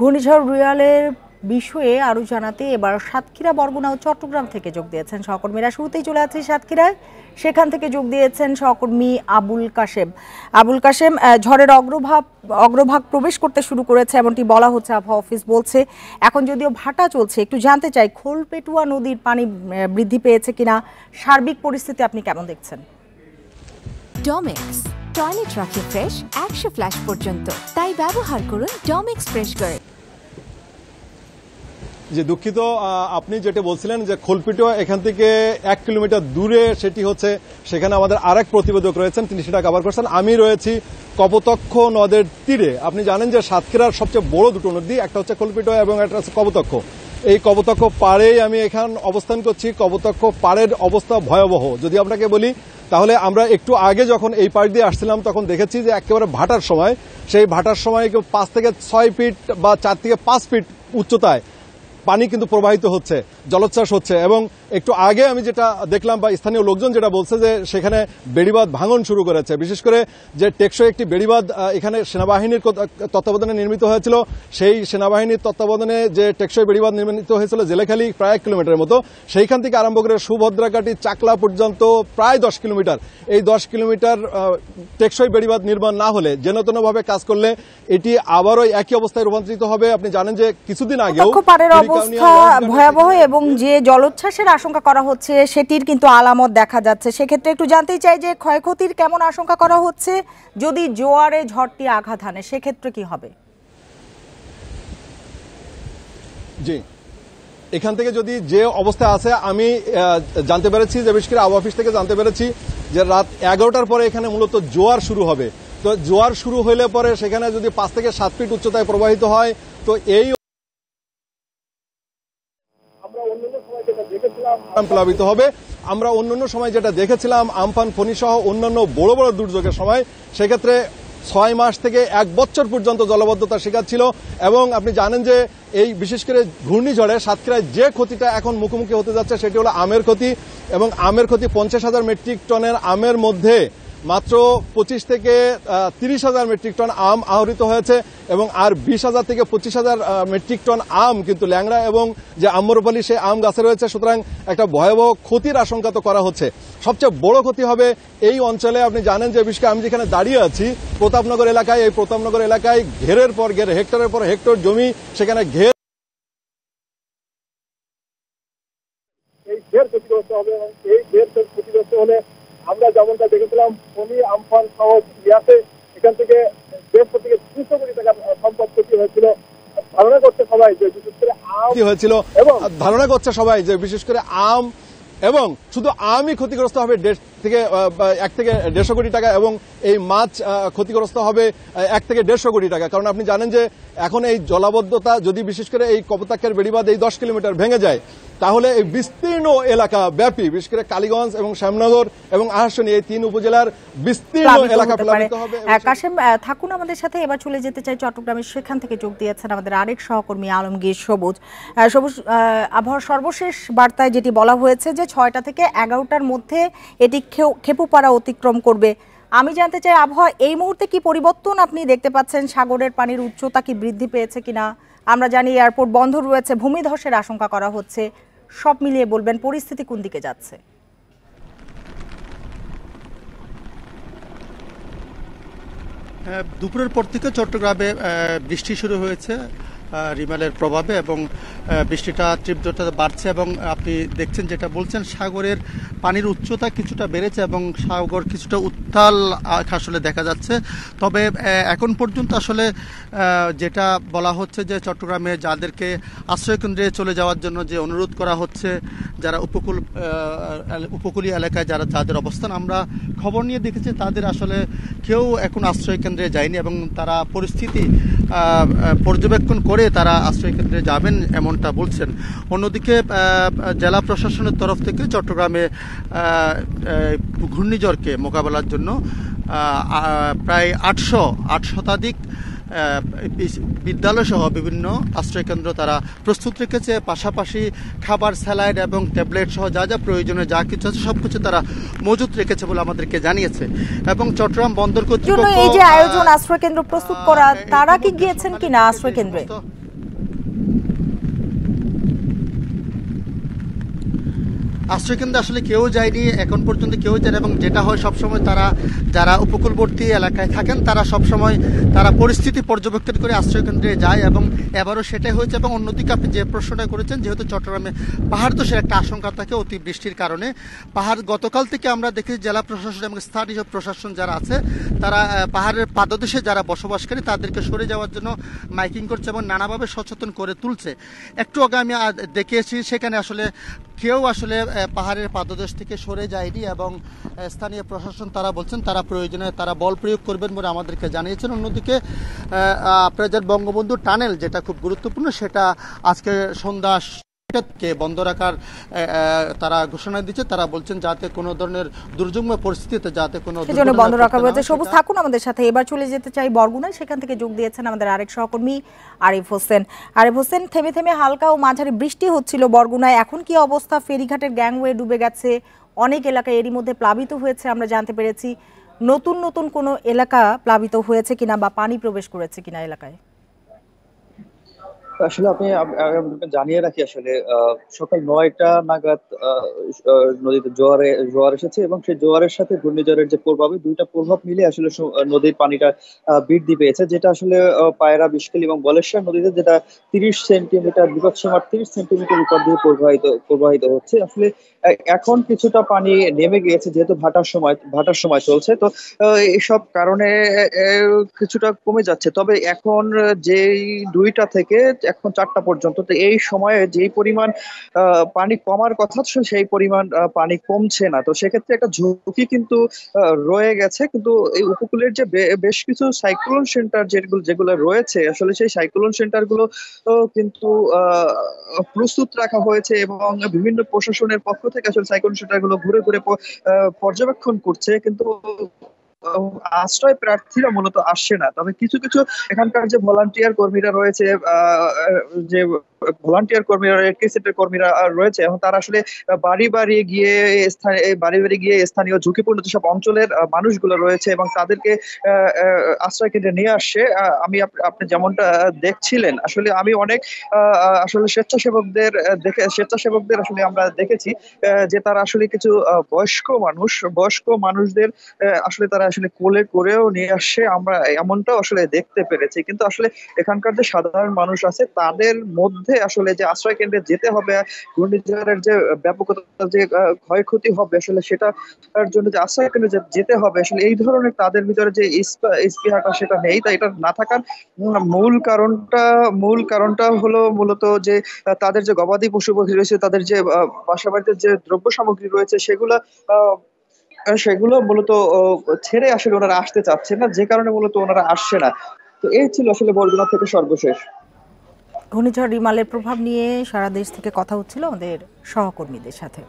ঘূর্ণিঝড় রুয়ালের বিষয়ে আরো জানাতে এবার সাতক্ষীরা, বরগুনা ও চট্টগ্রাম থেকে যোগ দিয়েছেন সহকর্মীরা। শুরুতেই চলে যাচ্ছি সাতক্ষীরায়, সেখান থেকে যোগ দিয়েছেন সহকর্মী আবুল কাশেম। আবুল কাশেম, ঝড়ের অগ্রভাগ প্রবেশ করতে শুরু করেছে এমনটি বলা হচ্ছে, আবহাওয়া অফিস বলছে। এখন যদিও ভাটা চলছে, একটু জানতে চাই খোলপেটুয়া নদীর পানি বৃদ্ধি পেয়েছে কিনা, সার্বিক পরিস্থিতি আপনি কেমন দেখছেন? ডমেক্স টয়লেট রাখে ফ্রেশ 100 ফ্ল্যাশ পর্যন্ত, তাই ব্যবহার করুন ডমেক্স ফ্রেশ গার্ড। যে দুঃখিত, আপনি যেটা বলছিলেন যে খোলপিটোয়া এখান থেকে 1 কিলোমিটার দূরে সেটি হচ্ছে, সেখানে আমাদের আরেক প্রতিবেদক রয়েছেন, তিনি সেটা কভার করছেন। আমি রয়েছি কপোতাক্ষ নদের তীরে। আপনি জানেন যে সাতক্ষীরার সবচেয়ে বড় দুটো নদী, একটা হচ্ছে খোলপিটোয়া এবং একটা হচ্ছে কপোতাক্ষ। এই কপোতাক্ষ পাড়েই আমি এখান অবস্থান করছি। কপোতাক্ষ পাড়ের অবস্থা ভয়াবহ যদি আপনাকে বলি, তাহলে আমরা একটু আগে যখন এই পাড় দিয়ে আসছিলাম তখন দেখেছি যে একেবারে ভাটার সময়, সেই ভাটার সময় 5 থেকে 6 ফিট বা 4 থেকে 5 ফিট উচ্চতায় পানি কিন্তু প্রবাহিত হচ্ছে, জলোচ্ছ্বাস হচ্ছে। এবং একটু আগে আমি যেটা দেখলাম বা স্থানীয় লোকজন যেটা বলছে যে সেখানে বেড়িবাঁধ ভাঙন শুরু করেছে। বিশেষ করে যে টেকসই একটি বেড়িবাঁধ এখানে সেনাবাহিনীর তত্ত্বাবধানে নির্মিত হয়েছিল, সেই সেনাবাহিনীর তত্ত্বাবধানে যে টেকসই বেড়িবাঁধ নির্মিত হয়েছিল জেলেখালি প্রায় 1 কিলোমিটারের মতো, সেইখান থেকে আরম্ভ করে সুভদ্রাকাটি চাকলা পর্যন্ত প্রায় 10 কিলোমিটার। এই 10 কিলোমিটার টেকসই বেড়িবাঁধ নির্মাণ না হলে, যেনতেনভাবে কাজ করলে এটি আবারও একই অবস্থায় রূপান্তরিত হবে। আপনি জানেন যে কিছুদিন আগেও অবস্থা ভয়াবহ এবং যে জলোচ্ছ্বাসের আশঙ্কা করা হচ্ছে সেটির কিন্তু আলামত দেখা যাচ্ছে। সেক্ষেত্রে একটু জানতে চাই যে ক্ষয়ক্ষতির কেমন আশঙ্কা করা হচ্ছে, যদি জোয়ারে ঝড়টি আঘাত হানে সেক্ষেত্রে কি হবে? জি, এখান থেকে যদি যে অবস্থা আছে, আমি জানতে পেরেছি যে বিশেষ করে আবহাওয়া অফিস থেকে জানতে পেরেছি যে রাত 11টার পরে এখানে মূলত জোয়ার শুরু হবে। তো জোয়ার শুরু হইলে পরে সেখানে যদি 5 থেকে 7 ফিট উচ্চতায় প্রবাহিত হয়, তো এই প্লাবিত হবে। আমরা অন্যান্য সময় যেটা দেখেছিলাম আমফান, ফনি সহ অন্যান্য বড় বড় দুর্যোগের সময়, সেক্ষেত্রে 6 মাস থেকে 1 বছর পর্যন্ত জলবদ্ধতার শিকার ছিল। এবং আপনি জানেন যে এই বিশেষ করে ঘূর্ণিঝড়ে সাতক্ষীরায় যে ক্ষতিটা এখন মুখোমুখি হতে যাচ্ছে সেটি হলো আমের ক্ষতি। এবং আমের ক্ষতি 50,000 মেট্রিক টনের আমের মধ্যে মাত্র 25 থেকে 30,000 মেট্রিক টন আম আহরিত হয়েছে এবং আর 20,000 থেকে 25,000 মেট্রিক টন আম কিন্তু ল্যাংড়া এবং যে আম্রপালি সেই আম গাছে রয়েছে। সুতরাং একটা ভয়াবহ ক্ষতির আশঙ্কা তো করা হচ্ছে। সবচেয়ে বড় ক্ষতি হবে এই অঞ্চলে। আপনি জানেন যে বিশেষ করে আমি যেখানে দাঁড়িয়ে আছি প্রতাপনগর এলাকায়, এই প্রতাপনগর এলাকায় ঘেরের পর ঘের, হেক্টরের পর হেক্টর জমি, সেখানে ঘের ক্ষতিগ্রস্ত হবে। এবং এই ঘের ক্ষতিগ্রস্ত হলে আমরা যেমনটা দেখেছিলাম ফনি, আমফান সহ ইয়াতে এখান থেকে 150 থেকে 200 কোটি টাকা সম্পদ ক্ষতি হয়েছিল। ধারণা করছে সবাই যে বিশেষ করে আম হয়েছিল এবং ধারণা করছে সবাই যে বিশেষ করে আম এবং শুধু আমই ক্ষতিগ্রস্ত হবে 1 থেকে 150 কোটি টাকা এবং এই মাছ ক্ষতিগ্রস্ত হবে 1 থেকে 150 কোটি টাকা। কারণ আপনি জানেন যে এখন এই জলাবদ্ধতা যদি বিশেষ করে এই কপোতাক্ষের বেড়িবাঁধ এই 10 কিলোমিটার ভেঙে যায়, তাহলে এই বিস্তীর্ণ এলাকা ব্যাপী বিশেষ করে কালীগঞ্জ এবং শ্যামনগর এবং আহারশনী এই 3 উপজেলার বিস্তীর্ণ এলাকা প্লাবিত হবে। কাশেম থাকুন আমাদের সাথে। এবার চলে যেতে চাই চট্টগ্রামে, সেখান থেকে যোগ দিয়েছেন আমাদের আরেক সহকর্মী আলমগীর সবুজ। আবহাওয়ার সর্বশেষ বার্তায় যেটি বলা হয়েছে যে 6টা থেকে 11টার মধ্যে এটি খেপুপাড়া অতিক্রম করবে। আমি জানতে চাই আবহাওয়া এই মুহূর্তে কি পরিবর্তন আপনি দেখতে পাচ্ছেন? সাগরের পানির উচ্চতা কি বৃদ্ধি পেয়েছে কিনা? আমরা জানি এয়ারপোর্ট বন্ধ রয়েছে, ভূমিধসের আশঙ্কা করা হচ্ছে। সব মিলিয়ে বলবেন পরিস্থিতি কোন দিকে যাচ্ছে? দুপুরের পর থেকে চট্টগ্রামে বৃষ্টি শুরু হয়েছে রিমালের প্রভাবে এবং বৃষ্টিটা তীব্রতা বাড়ছে এবং আপনি দেখছেন যেটা বলছেন সাগরের পানির উচ্চতা কিছুটা বেড়েছে এবং সাগর কিছুটা উত্তাল আসলে দেখা যাচ্ছে। তবে এখন পর্যন্ত আসলে যেটা বলা হচ্ছে যে চট্টগ্রামে যাদেরকে আশ্রয়কেন্দ্রে চলে যাওয়ার জন্য যে অনুরোধ করা হচ্ছে, যারা উপকূলীয় এলাকায় যাদের অবস্থান, আমরা খবর নিয়ে দেখেছি তাদের আসলে কেউ এখন আশ্রয়কেন্দ্রে যায়নি এবং তারা পরিস্থিতি পর্যবেক্ষণ করে তারা আশ্রয়কেন্দ্রে যাবেন এমনটা বলছেন। অন্যদিকে জেলা প্রশাসনের তরফ থেকে চট্টগ্রামে ঘূর্ণিঝড়কে মোকাবেলার জন্য প্রায় 800 শতাধিক বিদ্যালয় সহ বিভিন্ন আশ্রয়কেন্দ্র তারা প্রস্তুত রেখেছে। পাশাপাশি খাবার, স্যালাইড এবং ট্যাবলেট সহ যা যা প্রয়োজনীয় যা কিছু আছে সবকিছু তারা মজুত রেখেছে বলে আমাদেরকে জানিয়েছে। এবং চট্টগ্রাম বন্দর কর্তৃপক্ষ এই যে আয়োজন আশ্রয়কেন্দ্র প্রস্তুত করা, তারা কি গিয়েছেন কিনা আশ্রয়কেন্দ্রে? আশ্রয়কেন্দ্রে আসলে কেউ যায়নি, এখন পর্যন্ত কেউ যায়নি, এবং যেটা হয় সবসময় তারা যারা উপকূলবর্তী এলাকায় থাকেন তারা সবসময় তারা পরিস্থিতি পর্যবেক্ষণ করে আশ্রয়কেন্দ্রে যায়, এবং এবারও সেটাই হয়েছে। এবং অন্যদিকে আপনি যে প্রশ্নটা করেছেন, যেহেতু চট্টগ্রামে পাহাড় ধসের একটা আশঙ্কা থাকে অতি বৃষ্টির কারণে, পাহাড় গতকাল থেকে আমরা দেখি জেলা প্রশাসন এবং স্থানীয় প্রশাসন যারা আছে তারা পাহাড়ের পাদদেশে যারা বসবাসকারী তাদেরকে সরে যাওয়ার জন্য মাইকিং করছে এবং নানাভাবে সচেতন করে তুলছে। একটু আগে আমি দেখেছি সেখানে আসলে কেউ আসলে পাহাড়ের পাদদেশ থেকে সরে যায়নি, এবং স্থানীয় প্রশাসন তারা বলছেন তারা প্রয়োজনে তারা বল প্রয়োগ করবেন বলে আমাদেরকে জানিয়েছেন। অন্যদিকে আপনার যে বঙ্গবন্ধু টানেল যেটা খুব গুরুত্বপূর্ণ, সেটা আজকে সন্ধ্যা কে বন্ধ রাখার তারা ঘোষণা দিচ্ছে। তারা বলছেন যাতে কোনো ধরনের দুর্যোগময় পরিস্থিতিতে যাতে কোনো বন্ধ রাখা হয়েছে। সবুজ থাকুন আমাদের সাথে। এবার চলে যেতে চাই বরগুনায়, সেখান থেকে যোগ দিয়েছেন আমাদের আরেক সহকর্মী আরিফ হোসেন। আরিফ হোসেন, থেমে থেমে হালকা ও মাঝারি বৃষ্টি হচ্ছিল বরগুনায়, এখন কি অবস্থা? ফেরিঘাটের গ্যাংওয়ে ডুবে গেছে, অনেক এলাকা এরই মধ্যে প্লাবিত হয়েছে আমরা জানতে পেরেছি। নতুন নতুন কোনো এলাকা প্লাবিত হয়েছে কিনা বা পানি প্রবেশ করেছে কিনা এলাকায়? আসলে আপনাকে জানিয়ে রাখি, আসলে সকাল 9টা নাগাদ নদীতে জোয়ার এসেছে, এবং সেই জোয়ারের সাথে ঘূর্ণিঝড়ের যে প্রভাব, দুইটা প্রভাব মিলে আসলে নদীর পানিটা বৃদ্ধি পেয়েছে, যেটা আসলে পায়রা, বিষখালী এবং বলেশ্বর নদীতে যেটা 30 সেন্টিমিটার, বিপদসীমার 30 সেন্টিমিটার উপর দিয়ে প্রবাহিত হচ্ছে। আসলে এখন কিছুটা পানি নেমে গিয়েছে, যেহেতু ভাটার সময় চলছে, তো এইসব কারণে কিছুটা কমে যাচ্ছে। তবে এখন যেই 2টা থেকে এখন 4টা পর্যন্ত, তো এই সময়ে যেই পরিমাণ পানি কমার কথা সেই পরিমাণ পানি কমছে না। তো সেক্ষেত্রে একটা ঝুঁকি কিন্তু রয়ে গেছে। কিন্তু এই উপকূলের যে বেশ কিছু সাইক্লোন সেন্টার যেগুলো রয়েছে, আসলে সেই সাইক্লোন সেন্টার গুলো কিন্তু প্রস্তুত রাখা হয়েছে, এবং বিভিন্ন প্রশাসনের পক্ষ থেকে আসলে সাইক্লোন সেন্টার গুলো ঘুরে ঘুরে পর্যবেক্ষণ করছে, কিন্তু আশ্রয় প্রার্থীরা মূলত আসছে না। তবে কিছু কিছু এখানকার যে ভলান্টিয়ার কর্মীরা রয়েছে, যে ভলান্টিয়ার কর্মীরা, রেড ক্রিসেন্টের কর্মীরা রয়েছে, এবং তারা আসলে বাড়ি বাড়ি গিয়ে স্থানীয় ঝুঁকিপূর্ণ যেসব অঞ্চলের মানুষগুলো রয়েছে এবং তাদেরকে আশ্রয় কেন্দ্রে নিয়ে আসছে। আপনি যেমনটা দেখছিলেন, আসলে আমি অনেক আসলে স্বেচ্ছাসেবকদের আসলে আমরা দেখেছি যে তারা আসলে কিছু বয়স্ক মানুষদের আসলে তারা আসলে কোলে করেও নিয়ে আসছে, আমরা এমনটাও আসলে দেখতে পেরেছি। কিন্তু আসলে এখানকার যে সাধারণ মানুষ আছে তাদের মধ্যে আসলে যে আশ্রয় কেন্দ্রে যেতে হবে, ঘূর্ণিঝড়ের যে ব্যাপকতা, যে ক্ষয়ক্ষতি হবে, আসলে সেটার জন্য যে আশ্রয় কেন্দ্রে যেতে হবে, আসলে এই ধরনের তাদের ভিতরে যে স্পৃহাটা সেটা নেই। তাই এটা না থাকার মূল কারণটা হলো মূলত যে তাদের যে গবাদি পশু পাখি রয়েছে, তাদের যে বাসা বাড়িতে যে দ্রব্য সামগ্রী রয়েছে, সেগুলো মূলত ছেড়ে আসলে ওনারা আসতে চাচ্ছেন না, যে কারণে মূলত ওনারা আসছে না। তো এই ছিল আসলে বরগুনা থেকে সর্বশেষ। ঘূর্ণিঝড় রিমালের প্রভাব নিয়ে সারা দেশ থেকে কথা হচ্ছিল আমাদের সহকর্মীদের সাথে।